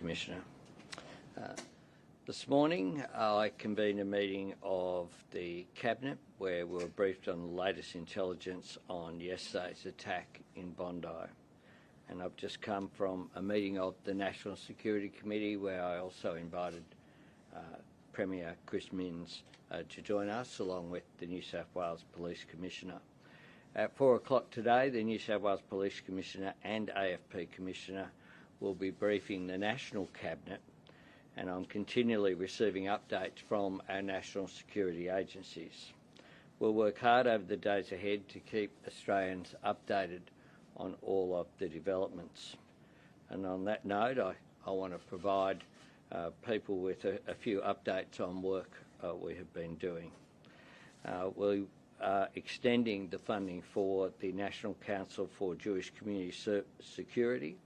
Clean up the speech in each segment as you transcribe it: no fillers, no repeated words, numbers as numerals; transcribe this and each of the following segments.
Commissioner. This morning I convened a meeting of the Cabinet where we were briefed on the latest intelligence on yesterday's attack in Bondi. And I've just come from a meeting of the National Security Committee where I also invited Premier Chris Minns to join us, along with the New South Wales Police Commissioner. At 4 o'clock today, the New South Wales Police Commissioner and AFP Commissioner will be briefing the National Cabinet, and I'm continually receiving updates from our national security agencies. We'll work hard over the days ahead to keep Australians updated on all of the developments. And on that note, I want to provide people with a few updates on work we have been doing. We are extending the funding for the National Council for Jewish Community Security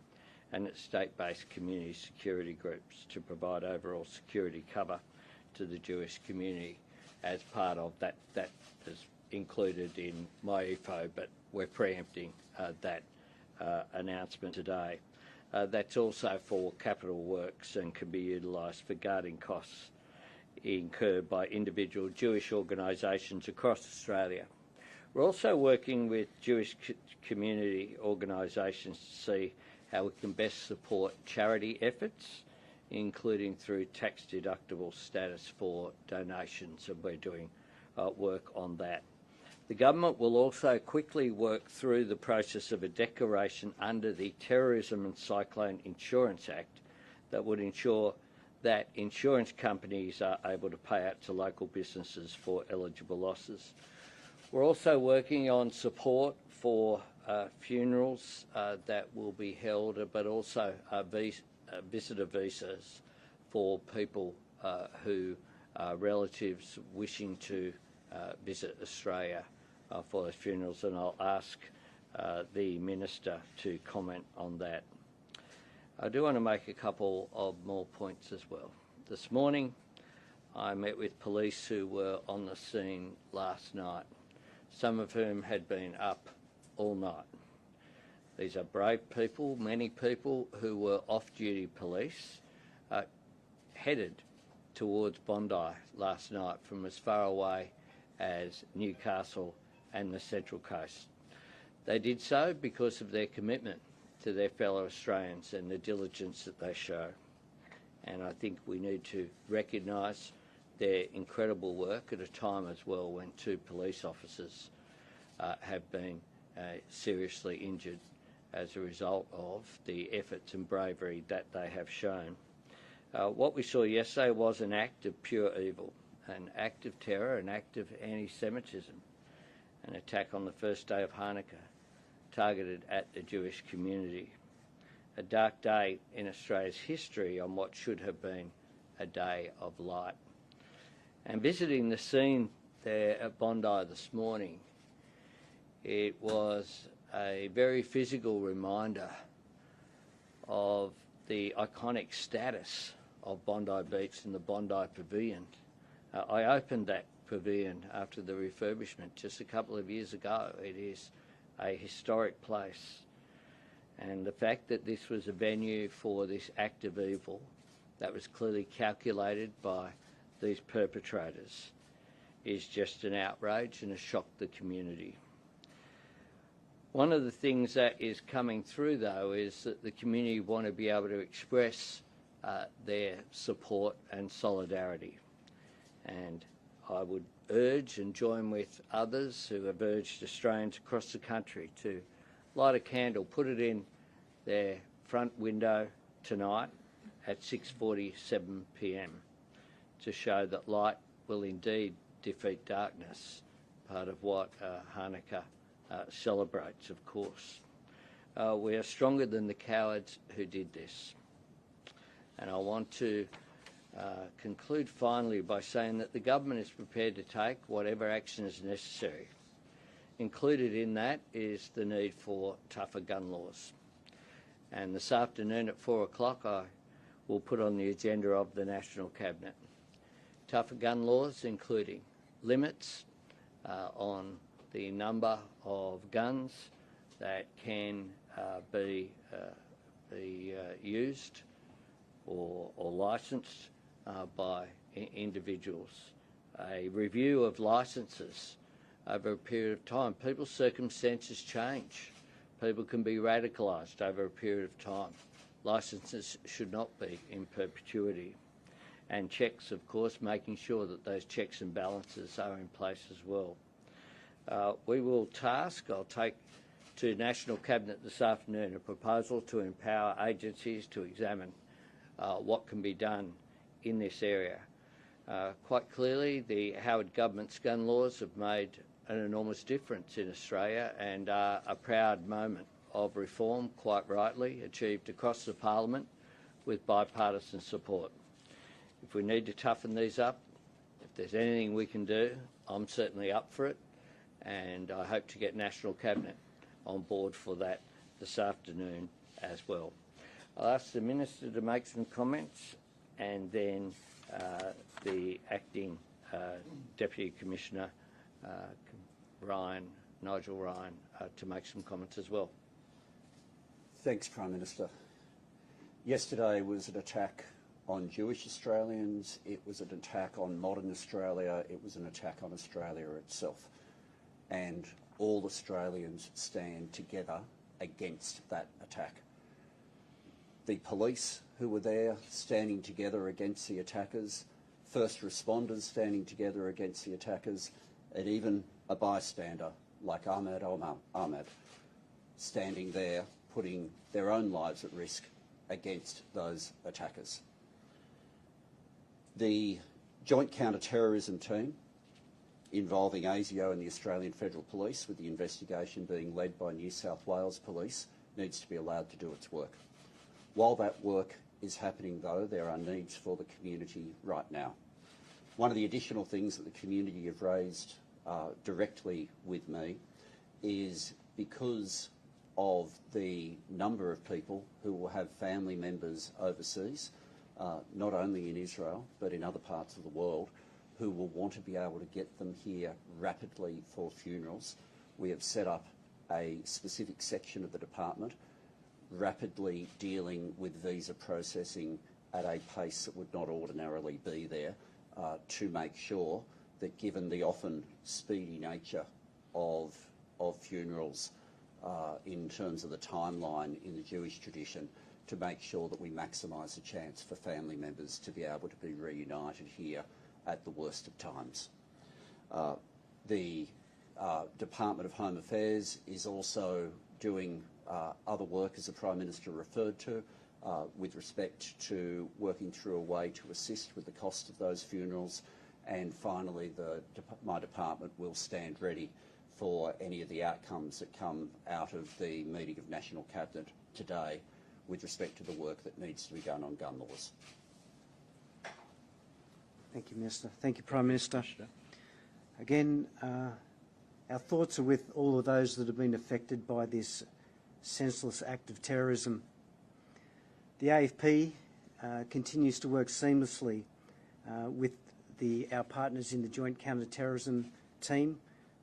and its state-based community security groups to provide overall security cover to the Jewish community as part of that. That is included in my EFO, but we're preempting that announcement today. That's also for capital works and can be utilised for guarding costs incurred by individual Jewish organisations across Australia. We're also working with Jewish community organisations to see how we can best support charity efforts, including through tax-deductible status for donations, and we're doing work on that. The government will also quickly work through the process of a declaration under the Terrorism and Cyclone Insurance Act that would ensure that insurance companies are able to pay out to local businesses for eligible losses. We're also working on support for funerals that will be held, but also visitor visas for people who are relatives wishing to visit Australia for those funerals, and I'll ask the Minister to comment on that. I do want to make a couple of more points as well. This morning I met with police who were on the scene last night, some of whom had been up all night. These are brave people, many people who were off-duty police, headed towards Bondi last night from as far away as Newcastle and the Central Coast. They did so because of their commitment to their fellow Australians and the diligence that they show. And I think we need to recognise their incredible work at a time as well when 2 police officers have been seriously injured as a result of the efforts and bravery that they have shown. What we saw yesterday was an act of pure evil, an act of terror, an act of anti-Semitism, an attack on the first day of Hanukkah targeted at the Jewish community. A dark day in Australia's history on what should have been a day of light. And visiting the scene there at Bondi this morning, it was a very physical reminder of the iconic status of Bondi Beach and the Bondi Pavilion. I opened that pavilion after the refurbishment just a couple of years ago. It is a historic place, and the fact that this was a venue for this act of evil that was clearly calculated by these perpetrators is just an outrage and a shock to the community. One of the things that is coming through, though, is that the community want to be able to express their support and solidarity. And I would urge and join with others who have urged Australians across the country to light a candle, put it in their front window tonight at 6:47 p.m. to show that light will indeed defeat darkness, part of what Hanukkah celebrates, of course. We are stronger than the cowards who did this. And I want to conclude finally by saying that the government is prepared to take whatever action is necessary. Included in that is the need for tougher gun laws. And this afternoon at 4 o'clock I will put on the agenda of the National Cabinet tougher gun laws, including limits on the number of guns that can be used or licensed by individuals. A review of licences over a period of time. People's circumstances change. People can be radicalised over a period of time. Licences should not be in perpetuity. And checks, of course, making sure that those checks and balances are in place as well. We will I'll take to National Cabinet this afternoon a proposal to empower agencies to examine what can be done in this area. Quite clearly, the Howard government's gun laws have made an enormous difference in Australia and are a proud moment of reform, quite rightly, achieved across the Parliament with bipartisan support. If we need to toughen these up, if there's anything we can do, I'm certainly up for it, and I hope to get National Cabinet on board for that this afternoon as well. I'll ask the Minister to make some comments, and then the Acting Deputy Commissioner, Nigel Ryan, to make some comments as well. Thanks, Prime Minister. Yesterday was an attack on Jewish Australians, it was an attack on modern Australia, it was an attack on Australia itself. And all Australians stand together against that attack. The police who were there standing together against the attackers, first responders standing together against the attackers, and even a bystander like Ahmed standing there putting their own lives at risk against those attackers. The Joint Counter-Terrorism Team involving ASIO and the Australian Federal Police, with the investigation being led by New South Wales Police, needs to be allowed to do its work. While that work is happening, though, there are needs for the community right now. One of the additional things that the community have raised directly with me is because of the number of people who will have family members overseas, not only in Israel but in other parts of the world, who will want to be able to get them here rapidly for funerals. We have set up a specific section of the department rapidly dealing with visa processing at a pace that would not ordinarily be there, to make sure that, given the often speedy nature of funerals in terms of the timeline in the Jewish tradition, to make sure that we maximise the chance for family members to be able to be reunited here at the worst of times. The Department of Home Affairs is also doing other work, as the Prime Minister referred to, with respect to working through a way to assist with the cost of those funerals. And finally, my department will stand ready for any of the outcomes that come out of the meeting of National Cabinet today with respect to the work that needs to be done on gun laws. Thank you, Minister. Thank you, Prime Minister. Again, our thoughts are with all of those that have been affected by this senseless act of terrorism. The AFP continues to work seamlessly with our partners in the Joint Counter-Terrorism Team,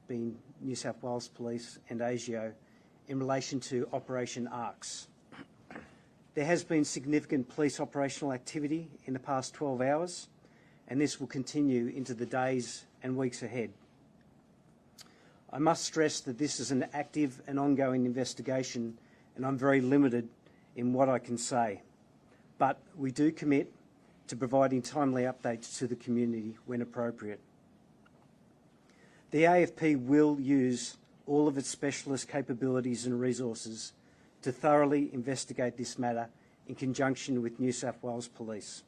being New South Wales Police and ASIO, in relation to Operation ARCS. There has been significant police operational activity in the past 12 hours, and this will continue into the days and weeks ahead. I must stress that this is an active and ongoing investigation, and I'm very limited in what I can say. But we do commit to providing timely updates to the community when appropriate. The AFP will use all of its specialist capabilities and resources to thoroughly investigate this matter in conjunction with New South Wales Police.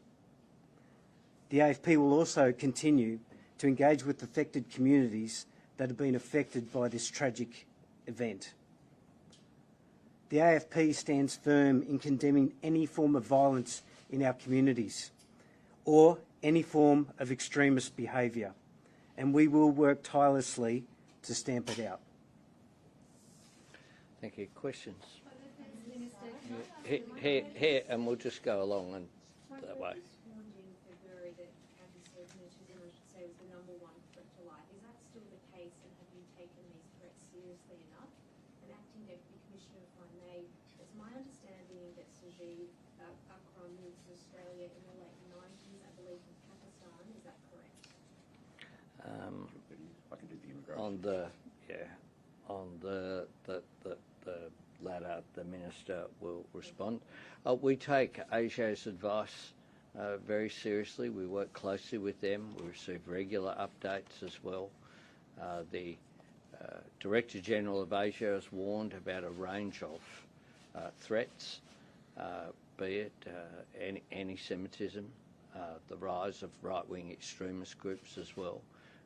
The AFP will also continue to engage with affected communities that have been affected by this tragic event. The AFP stands firm in condemning any form of violence in our communities or any form of extremist behaviour, and we will work tirelessly to stamp it out. Thank you. Questions? Here, and we'll just go along and that way. on the latter, the Minister will respond. We take ASIO's advice very seriously. We work closely with them. We receive regular updates as well. The Director General of ASIO has warned about a range of threats, be it anti-Semitism, the rise of right-wing extremist groups as well.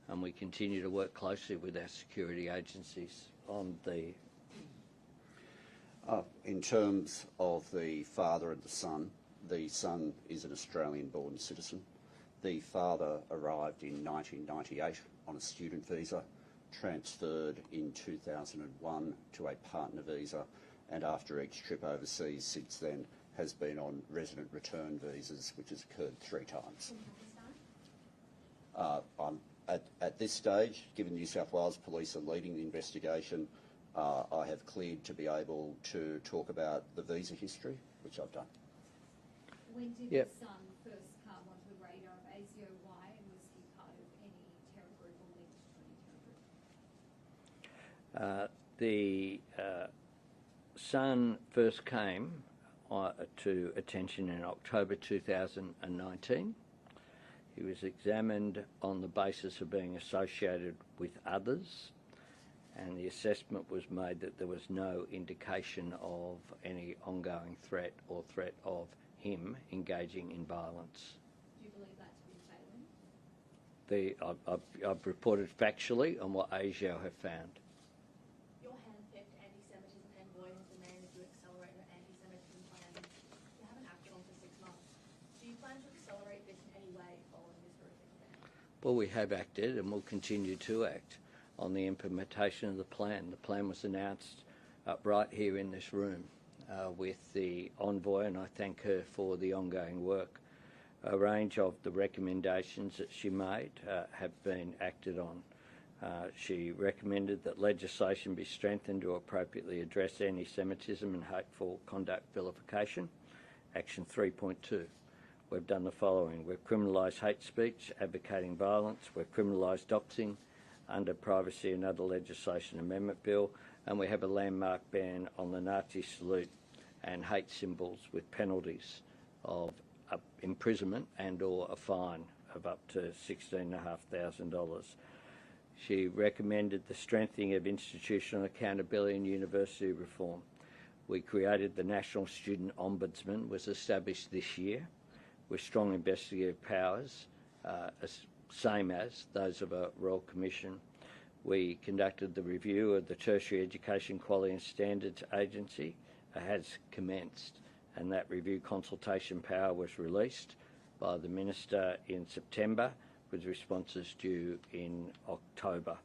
And we continue to work closely with our security agencies on the... In terms of the father and the son is an Australian-born citizen. The father arrived in 1998 on a student visa, transferred in 2001 to a partner visa, and after each trip overseas since then has been on resident return visas, which has occurred 3 times. At this stage, given New South Wales Police are leading the investigation, I have cleared to be able to talk about the visa history, which I've done. When did the son first come onto the radar of ASIO? Why, and was he part of any terror group or linked to any terror group? The son first came to attention in October 2019. He was examined on the basis of being associated with others, and the assessment was made that there was no indication of any ongoing threat or threat of him engaging in violence. Do you believe that to be failing? I've reported factually on what ASIO have found. Your hand-picked anti-Semitism envoy has demanded you accelerate your anti-Semitism plans. You haven't acted on for 6 months. Do you plan to accelerate this in any way following this horrific event? Well, we have acted and will continue to act on the implementation of the plan. The plan was announced right here in this room with the envoy, and I thank her for the ongoing work. A range of the recommendations that she made have been acted on. She recommended that legislation be strengthened to appropriately address anti-Semitism and hateful conduct vilification. Action 3.2. We've done the following. We've criminalised hate speech, advocating violence. We've criminalised doxing under Privacy and Other Legislation Amendment Bill, and we have a landmark ban on the Nazi salute and hate symbols with penalties of imprisonment and or a fine of up to $16,500. She recommended the strengthening of institutional accountability and university reform. We created the National Student Ombudsman, was established this year, with strong investigative powers, same as those of a Royal Commission. We conducted the review of the Tertiary Education Quality and Standards Agency. It has commenced, and that review consultation power was released by the Minister in September, with responses due in October.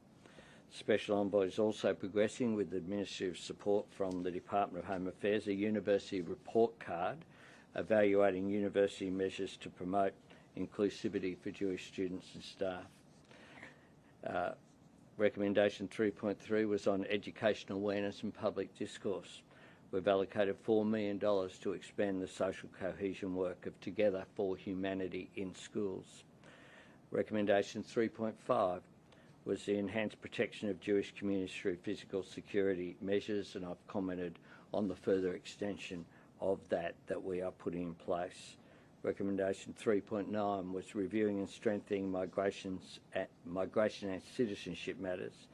Special Envoy is also progressing with administrative support from the Department of Home Affairs, a university report card evaluating university measures to promote inclusivity for Jewish students and staff. Recommendation 3.3 was on educational awareness and public discourse. We've allocated $4 million to expand the social cohesion work of Together for Humanity in schools. Recommendation 3.5 was the enhanced protection of Jewish communities through physical security measures, and I've commented on the further extension of that we are putting in place. Recommendation 3.9 was reviewing and strengthening migration and citizenship matters,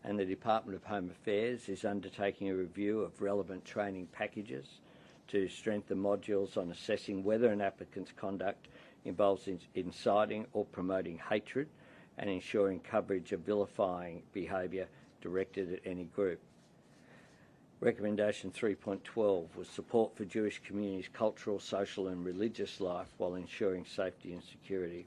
and the Department of Home Affairs is undertaking a review of relevant training packages to strengthen modules on assessing whether an applicant's conduct involves inciting or promoting hatred and ensuring coverage of vilifying behaviour directed at any group. Recommendation 3.12 was support for Jewish communities' cultural, social and religious life while ensuring safety and security.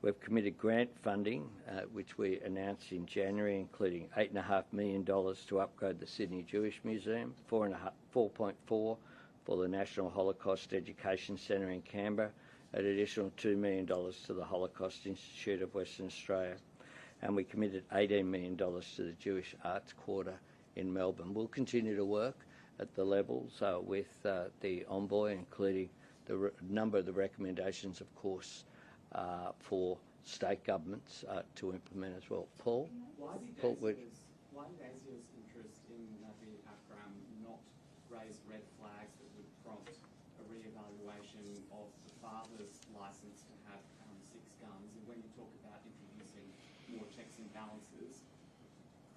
We've committed grant funding, which we announced in January, including $8.5 million to upgrade the Sydney Jewish Museum, 4.4 for the National Holocaust Education Centre in Canberra, an additional $2 million to the Holocaust Institute of Western Australia, and we committed $18 million to the Jewish Arts Quarter in Melbourne. We'll continue to work at the levels with the Envoy, including the number of the recommendations, of course, for state governments to implement as well. Paul? Why did Paul, ASIO's interest in the AFRAM not raise red flags that would prompt a re-evaluation of the father's licence to have 6 guns? And when you talk about introducing more checks and balances,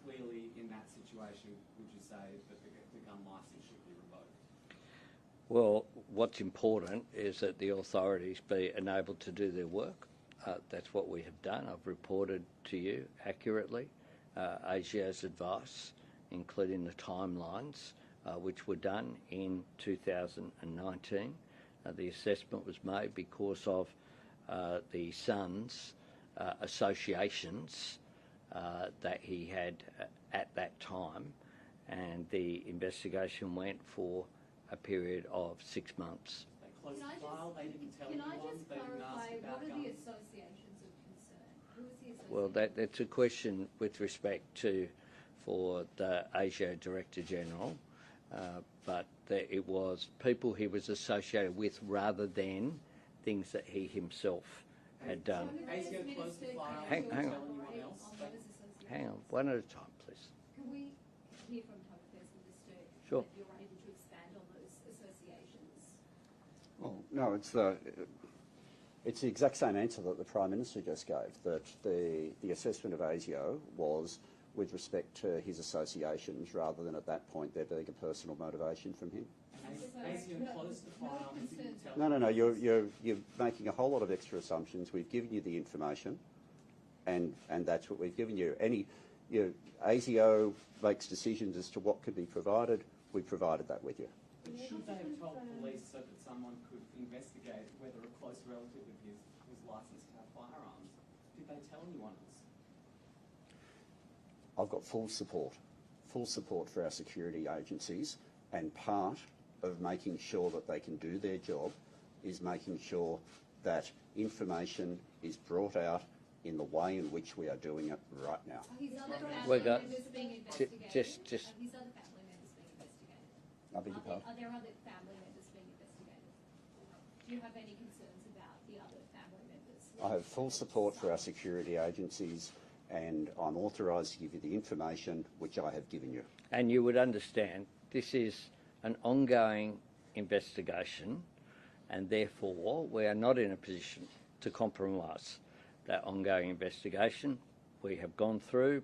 clearly in that situation, would you say that the gun licence should be revoked? Well, what's important is that the authorities be enabled to do their work. That's what we have done. I've reported to you accurately ASIO's advice, including the timelines, which were done in 2019. The assessment was made because of the son's associations that he had at that time, and the investigation went for a period of 6 months. They closed the file, they didn't tell anyone, they didn't ask about what are guns. the associations of concern? Who is the association? Well, that's a question with respect to for the ASIO Director General, but it was people he was associated with rather than things that he himself had done. ASIO closed the file, Hang didn't on. tell anyone else. Hang on, one at a time, please. Can we hear from Home Affairs Minister Sure. that you're able to expand on those associations? Well, no, it's the exact same answer that the Prime Minister just gave, that the assessment of ASIO was with respect to his associations rather than at that point there being a personal motivation from him. ASIO closed the file, didn't tell No, you're making a whole lot of extra assumptions. We've given you the information, and that's what we've given you. ASIO makes decisions as to what could be provided. We provided that with you. But should they have told police so that someone could investigate whether a close relative of his was licensed to have firearms? Did they tell anyone else? I've got full support for our security agencies, and part of making sure that they can do their job is making sure that information is brought out in the way in which we are doing it right now. Are his other We family got- members being investigated? just- Are his other family members being investigated? I beg your pardon? Are there other family members being investigated? Do you have any concerns about the other family members? I have full support for our security agencies, and I'm authorised to give you the information which I have given you. And you would understand this is an ongoing investigation, and therefore we are not in a position to compromise that ongoing investigation. We have gone through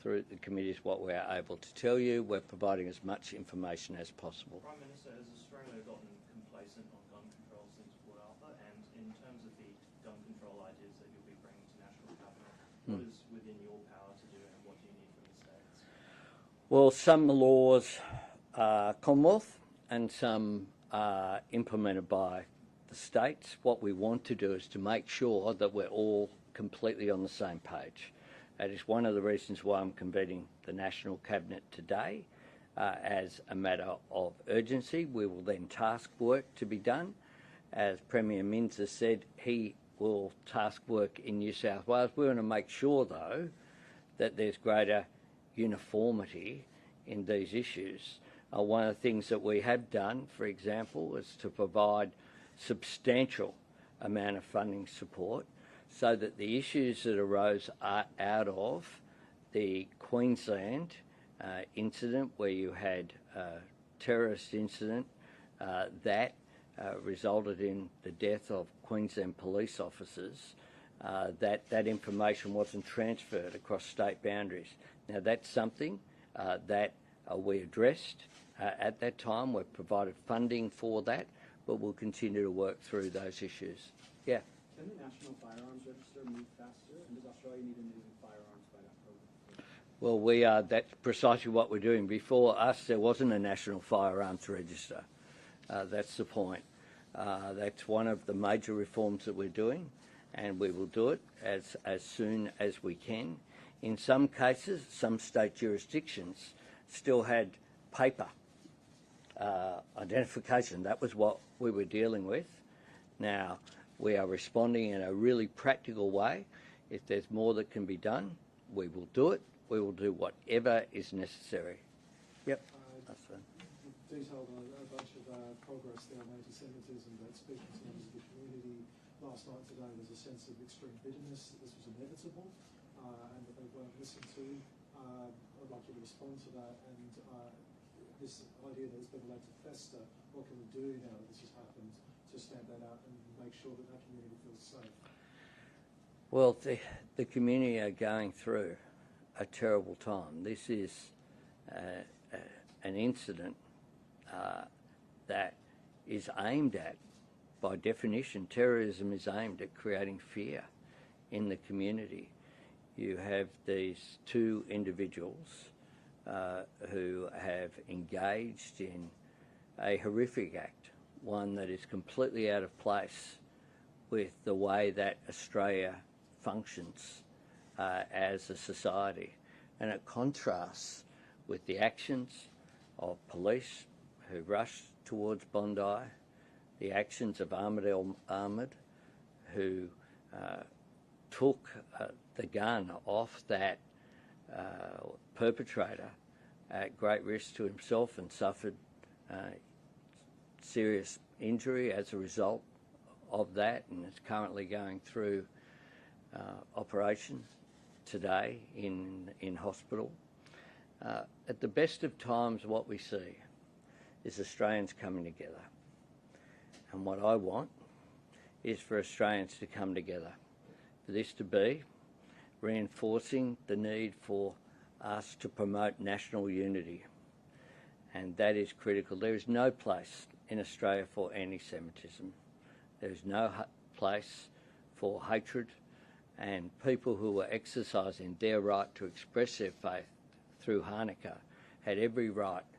the committees what we are able to tell you. We're providing as much information as possible. Prime Minister, has Australia gotten complacent on gun control since Port Arthur? And in terms of the gun control ideas that you'll be bringing to National Cabinet, what is within your power to do and what do you need from the states? Well, some laws are Commonwealth and some are implemented by the states. What we want to do is to make sure that we're all completely on the same page. That is one of the reasons why I'm convening the National Cabinet today as a matter of urgency. We will then task work to be done. As Premier Minns has said, he will task work in New South Wales. We want to make sure, though, that there's greater uniformity in these issues. One of the things that we have done, for example, is to provide substantial amount of funding support so that the issues that arose out of the Queensland incident, where you had a terrorist incident that resulted in the death of Queensland police officers, that information wasn't transferred across state boundaries. Now that's something that we addressed at that time. We've provided funding for that, but we'll continue to work through those issues. Yeah. Can the National Firearms Register move faster? And does Australia need a new firearms by that program? Well, that's precisely what we're doing. Before us, there wasn't a National Firearms Register. That's the point. That's one of the major reforms that we're doing, and we will do it as soon as we can. In some cases, some state jurisdictions still had paper identification. That was what we were dealing with. Now, we are responding in a really practical way. If there's more that can be done, we will do it. We will do whatever is necessary. Yep. That's fine. Detailed a bunch of progress there on anti-Semitism, that speaking to members of the community last last night and today there's a sense of extreme bitterness that this was inevitable and that they weren't listened to. I'd like you to respond to that and this idea that it's been allowed to fester. What can we do now that this has happened to stamp that out and make sure that that community feels safe? Well, the community are going through a terrible time. This is an incident that is aimed at, by definition, terrorism is aimed at creating fear in the community. You have these two individuals who have engaged in a horrific act, one that is completely out of place with the way that Australia functions as a society. And it contrasts with the actions of police who rushed towards Bondi, the actions of Ahmed, who took the gun off that perpetrator at great risk to himself and suffered serious injury as a result of that, and is currently going through operation today in hospital. At the best of times, what we see is Australians coming together. And what I want is for Australians to come together, for this to be reinforcing the need for us to promote national unity. And that is critical. There is no place in Australia for anti-Semitism. There is no place for hatred, and people who were exercising their right to express their faith through hanukkah had every right